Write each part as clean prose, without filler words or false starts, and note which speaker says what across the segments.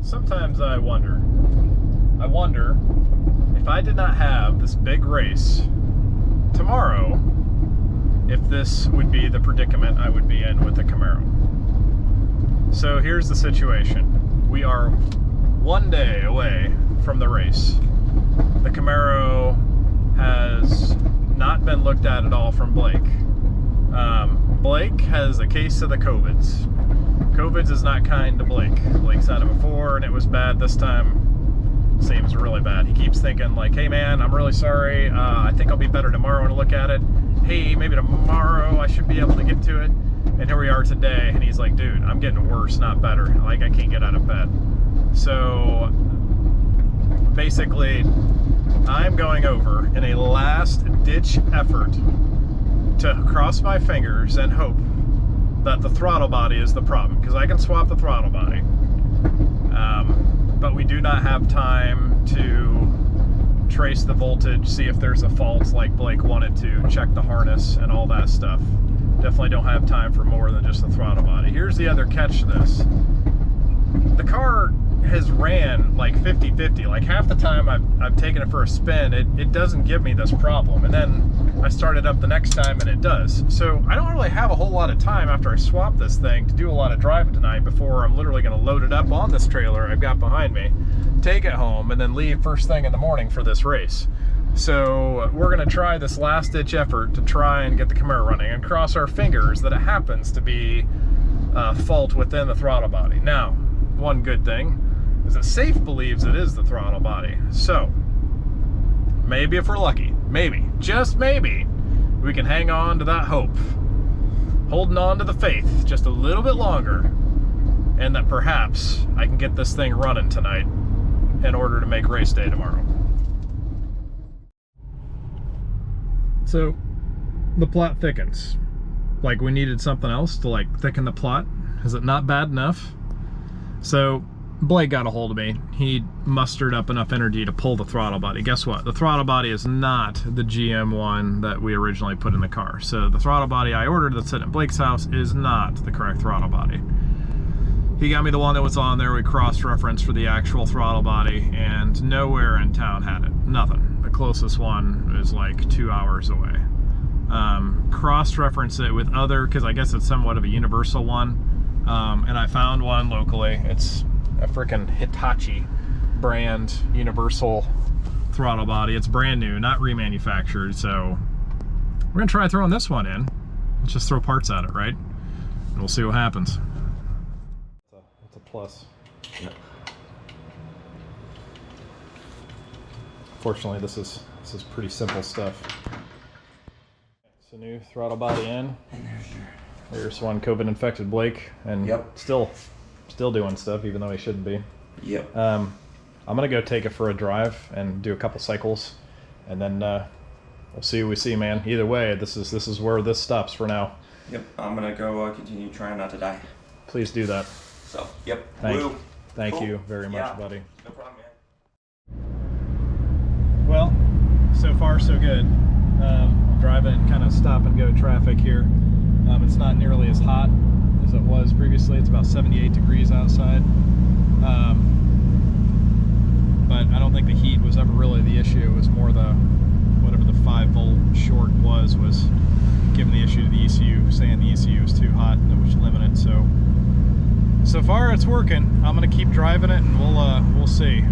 Speaker 1: Sometimes I wonder if I did not have this big race tomorrow, if this would be the predicament I would be in with the Camaro. So here's the situation. We are one day away from the race. The Camaro has not been looked at all from Blake. Blake has a case of the COVIDs. COVIDs is not kind to Blake. Blake's had it before and it was bad this time. Seems really bad. He keeps thinking like, hey man, I'm really sorry. I think I'll be better tomorrow to look at it. Hey, maybe tomorrow I should be able to get to it. And here we are today and he's like, dude, I'm getting worse, not better. Like I can't get out of bed. So basically, I'm going over in a last ditch effort to cross my fingers and hope that the throttle body is the problem, because I can swap the throttle body. But we do not have time to trace the voltage, see if there's a fault like Blake wanted to, check the harness and all that stuff. Definitely don't have time for more than just the throttle body. Here's the other catch to this. The car has ran like 50-50. Like half the time I've taken it for a spin, it doesn't give me this problem. And then I start it up the next time and it does. So I don't really have a whole lot of time after I swap this thing to do a lot of driving tonight before I'm literally going to load it up on this trailer I've got behind me, take it home, and then leave first thing in the morning for this race. So we're going to try this last ditch effort to try and get the Camaro running and cross our fingers that it happens to be a fault within the throttle body. Now, one good thing is that Safe believes it is the throttle body. So maybe if we're lucky, maybe, just maybe, we can hang on to that hope, holding on to the faith just a little bit longer, and that perhaps I can get this thing running tonight in order to make race day tomorrow. So the plot thickens. Like we needed something else to like thicken the plot. Is it not bad enough? So Blake got a hold of me. He mustered up enough energy to pull the throttle body. Guess what? The throttle body is not the GM one that we originally put in the car. So the throttle body I ordered that's sitting at Blake's house is not the correct throttle body. He got me the one that was on there. We cross-referenced for the actual throttle body, and nowhere in town had it. Nothing. The closest one is like 2 hours away. Cross-reference it with other, because I guess it's somewhat of a universal one. And I found one locally. It's a freaking Hitachi brand universal throttle body. It's brand new, not remanufactured. So we're gonna try throwing this one in. Let's just throw parts at it, right? And we'll see what happens. It's a plus. Yep. Fortunately, this is pretty simple stuff. So new throttle body in. There's one COVID infected Blake, and
Speaker 2: yep.
Speaker 1: still doing stuff even though he shouldn't be.
Speaker 2: Yep.
Speaker 1: I'm gonna go take it for a drive and do a couple cycles, and then we'll see what we see, man. Either way, this is where this stops for now.
Speaker 2: Yep. I'm gonna go continue trying not to die.
Speaker 1: Please do that.
Speaker 2: So yep.
Speaker 1: Thank
Speaker 2: Cool.
Speaker 1: you very much, buddy.
Speaker 2: No problem, man.
Speaker 1: Well, so far so good. Driving kind of stop and go traffic here. It's not nearly as hot as it was previously. It's about 78 degrees outside. But I don't think the heat was ever really the issue. It was more the, whatever the 5-volt short was giving the issue to the ECU, saying the ECU was too hot and it was limited. So far it's working. I'm gonna keep driving it and we'll see.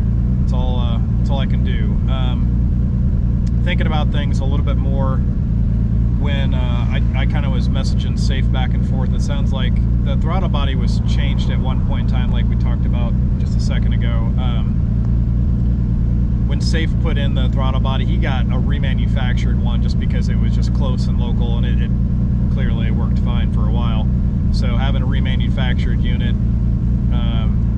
Speaker 1: It's all I can do. Thinking about things a little bit more when I kind of was messaging Safe back and forth. It sounds like the throttle body was changed at one point in time, like we talked about just a second ago. When Safe put in the throttle body, he got a remanufactured one just because it was just close and local, and it clearly worked fine for a while. So having a remanufactured unit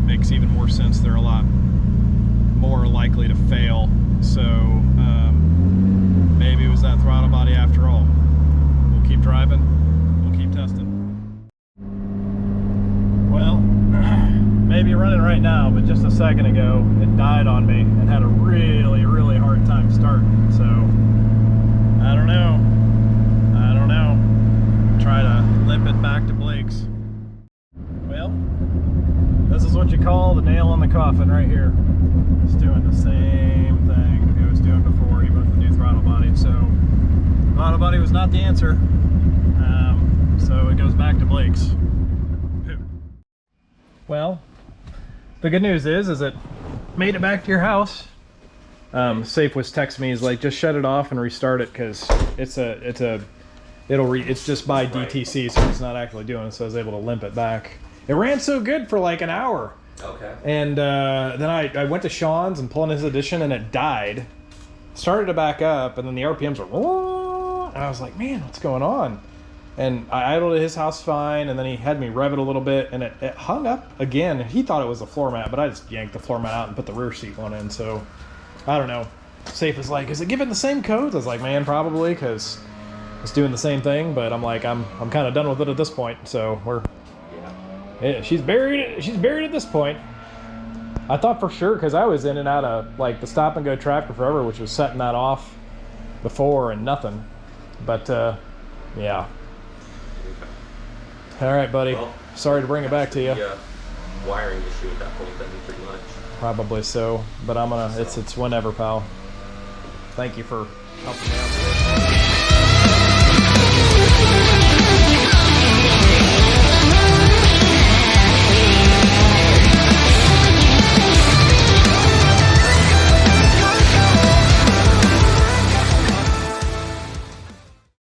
Speaker 1: makes even more sense. They're a lot more likely to fail. So maybe it was that throttle body after all. We'll keep driving, we'll keep testing. Well, maybe running right now, but just a second ago it died on me and had a really, really hard time starting. So I don't know. Try to limp it back to Blake's. Well, this is what you call the nail in the coffin right here. It's doing the same thing it was doing before, even with the new throttle body. So throttle body was not the answer. So it goes back to Blake's. Well, the good news is it made it back to your house. Safe was texting me. He's like, just shut it off and restart it because it's just by DTC, so it's not actually doing it. So I was able to limp it back. It ran so good for like an hour.
Speaker 2: Okay.
Speaker 1: And then I went to Sean's and pulled in his edition, and it died. Started to back up, and then the RPMs were, and I was like, man, what's going on? And I idled at his house fine, and then he had me rev it a little bit, and it hung up again. He thought it was a floor mat, but I just yanked the floor mat out and put the rear seat one in. So I don't know. Safe is like, is it giving the same codes? I was like, man, probably, because it's doing the same thing. But I'm like, I'm kind of done with it at this point. So yeah, she's buried at this point. I thought for sure, because I was in and out of like the stop and go tractor forever, which was setting that off before and nothing. But yeah. All right, buddy. Well, sorry to bring it back to you.
Speaker 2: Wiring issue at that point, then pretty much.
Speaker 1: Probably so, but I'm gonna. It's whenever, pal. Thank you for helping me out today.